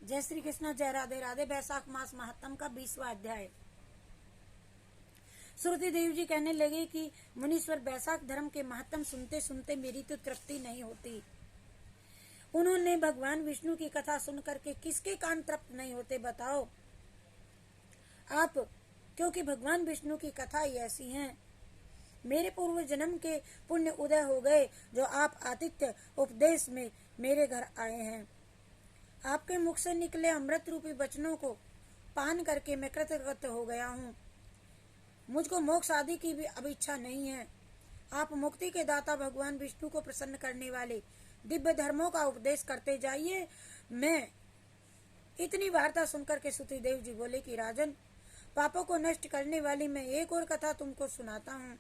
जय श्री कृष्ण, जय राधे राधे। बैसाख मास महात्म का 20वां अध्याय। श्रुति देव जी कहने लगे कि मुनीश्वर, बैसाख धर्म के महात्म सुनते सुनते मेरी तो तृप्ति नहीं होती। उन्होंने भगवान विष्णु की कथा सुनकर के किसके कान तृप्त नहीं होते बताओ आप, क्योंकि भगवान विष्णु की कथा ही ऐसी है। मेरे पूर्व जन्म के पुण्य उदय हो गए जो आप आतिथ्य उपदेश में मेरे घर आए हैं। आपके मुख से निकले अमृत रूपी वचनों को पान करके मैं कृतकृत हो गया हूँ। मुझको मोक्ष आदि की भी अब इच्छा नहीं है। आप मुक्ति के दाता भगवान विष्णु को प्रसन्न करने वाले दिव्य धर्मों का उपदेश करते जाइए। मैं इतनी वार्ता सुनकर के सुतिदेव जी बोले कि राजन, पापों को नष्ट करने वाली मैं एक और कथा तुमको सुनाता हूँ।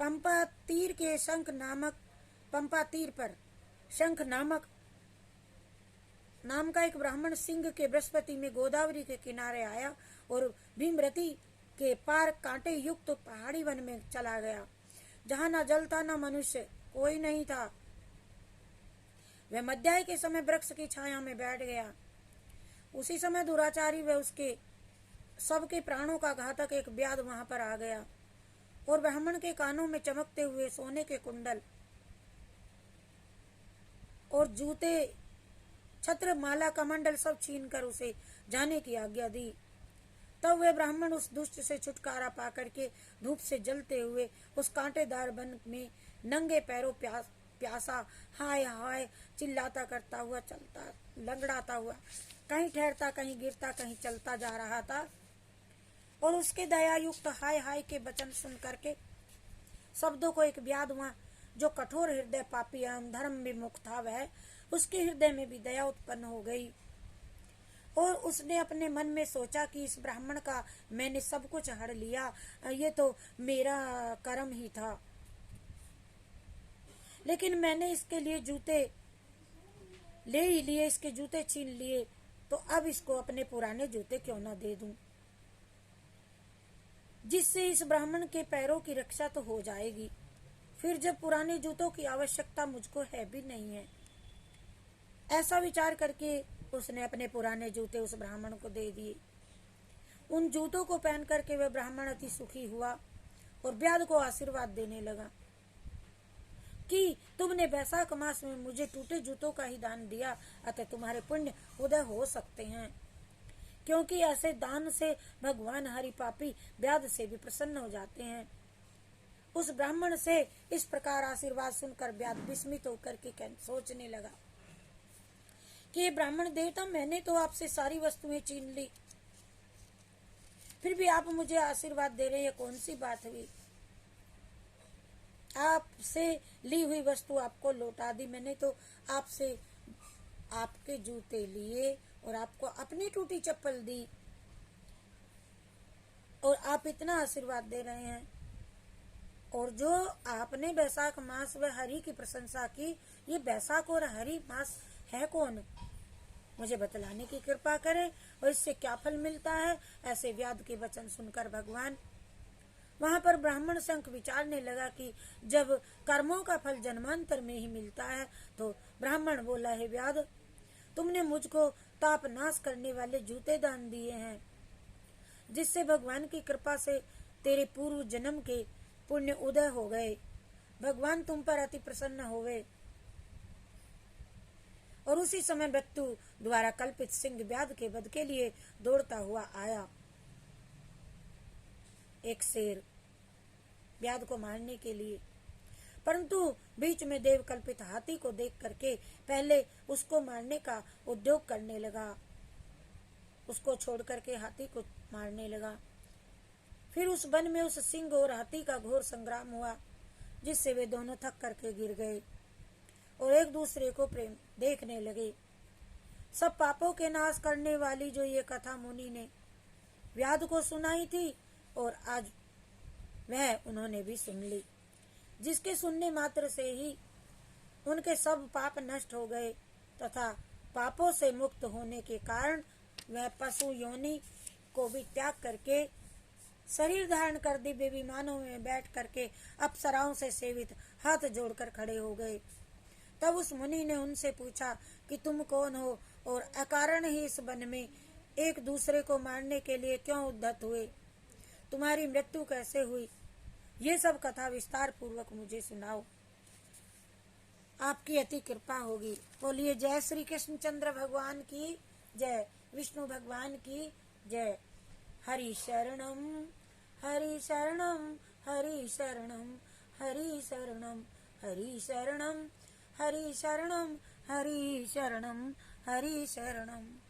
पंपा तीर पर शंख नामक नाम का एक ब्राह्मण सिंह के बृहस्पति में गोदावरी के किनारे आया और भीमरती के पार कांटे युक्त तो पहाड़ी वन में चला गया, जहाँ न जल था न मनुष्य, कोई नहीं था। वह मध्याह्न के समय वृक्ष की छाया में बैठ गया। उसी समय दुराचारी व उसके सबके प्राणों का घातक एक व्याध वहां पर आ गया और ब्राह्मण के कानों में चमकते हुए सोने के कुंडल और जूते, छत्र, माला, कमंडल सब छीनकर उसे जाने की आज्ञा दी। तब वह ब्राह्मण उस दुष्ट से छुटकारा पाकर के धूप से जलते हुए उस कांटेदार वन में नंगे पैरों प्यासा हाय हाय चिल्लाता करता हुआ चलता, लंगड़ाता हुआ कहीं ठहरता, कहीं गिरता, कहीं चलता जा रहा था। और उसके दया युक्त हाय हाय के वचन सुन करके शब्दों को एक व्याध वहां जो कठोर हृदय पापी एवं धर्म विमुख था, वह उसके हृदय में भी दया उत्पन्न हो गई और उसने अपने मन में सोचा कि इस ब्राह्मण का मैंने सब कुछ हड़ लिया, ये तो मेरा कर्म ही था। लेकिन मैंने इसके लिए जूते ले ही लिए, इसके जूते छीन लिए, तो अब इसको अपने पुराने जूते क्यों ना दे दूं, जिससे इस ब्राह्मण के पैरों की रक्षा तो हो जाएगी। फिर जब पुराने जूतों की आवश्यकता मुझको है भी नहीं है। ऐसा विचार करके उसने अपने पुराने जूते उस ब्राह्मण को दे दिए। उन जूतों को पहन करके वह ब्राह्मण अति सुखी हुआ और व्याध को आशीर्वाद देने लगा कि तुमने बैसाख मास में मुझे टूटे जूतों का ही दान दिया, अतः तुम्हारे पुण्य उदय हो सकते हैं, क्योंकि ऐसे दान से भगवान हरि पापी व्याध से भी प्रसन्न हो जाते हैं। उस ब्राह्मण से इस प्रकार आशीर्वाद सुनकर व्याध विस्मित होकर के सोचने लगा कि ये ब्राह्मण देवता, मैंने तो आपसे सारी वस्तुएं छीन ली, फिर भी आप मुझे आशीर्वाद दे रहे हैं, कौन सी बात हुई? आपसे ली हुई वस्तु आपको लौटा दी मैंने, तो आपसे आपके जूते लिए और आपको अपनी टूटी चप्पल दी और आप इतना आशीर्वाद दे रहे हैं। और जो आपने बैसाख मास व हरि की प्रशंसा की, ये बैसाख और हरि मास है कौन? मुझे बतलाने की कृपा करें और इससे क्या फल मिलता है? ऐसे व्याध के वचन सुनकर भगवान वहां पर ब्राह्मण शंख विचारने लगा कि जब कर्मों का फल जन्मांतर में ही मिलता है, तो ब्राह्मण बोला, है व्याध, तुमने मुझको ताप नाश करने वाले जूते दान दिए हैं, जिससे भगवान की कृपा से तेरे पूर्व जन्म के पुण्य उदय हो गए। भगवान तुम पर अति प्रसन्न हो गए। और उसी समय मृत्यु द्वारा कल्पित सिंह व्याध के वध के लिए दौड़ता हुआ आया। एक शेर व्याध को मारने के लिए, परंतु बीच में देव कल्पित हाथी को देख करके पहले उसको मारने का उद्योग करने लगा, उसको छोड़ करके हाथी को मारने लगा। फिर उस वन में उस सिंह और हाथी का घोर संग्राम हुआ, जिससे वे दोनों थक करके गिर गए और एक दूसरे को प्रेम देखने लगे। सब पापों के नाश करने वाली जो ये कथा मुनि ने व्याध को सुनाई थी, और आज वह उन्होंने भी सुन ली, जिसके सुनने मात्र से ही उनके सब पाप नष्ट हो गए तथा पापों से मुक्त होने के कारण वह पशु योनि को भी त्याग करके शरीर धारण कर दिव्य विमानों में बैठ करके अप्सराओं से सेवित हाथ जोड़कर खड़े हो गए। तब उस मुनि ने उनसे पूछा कि तुम कौन हो और अकारण ही इस वन में एक दूसरे को मारने के लिए क्यों उद्यत हुए? तुम्हारी मृत्यु कैसे हुई? ये सब कथा विस्तार पूर्वक मुझे सुनाओ, आपकी अति कृपा होगी। बोलिए जय श्री कृष्ण चंद्र भगवान की जय, विष्णु भगवान की जय। हरि शरणम हरि शरणम हरि शरणम हरि शरणम हरि शरणम हरि शरणम हरि शरणम हरि शरणम।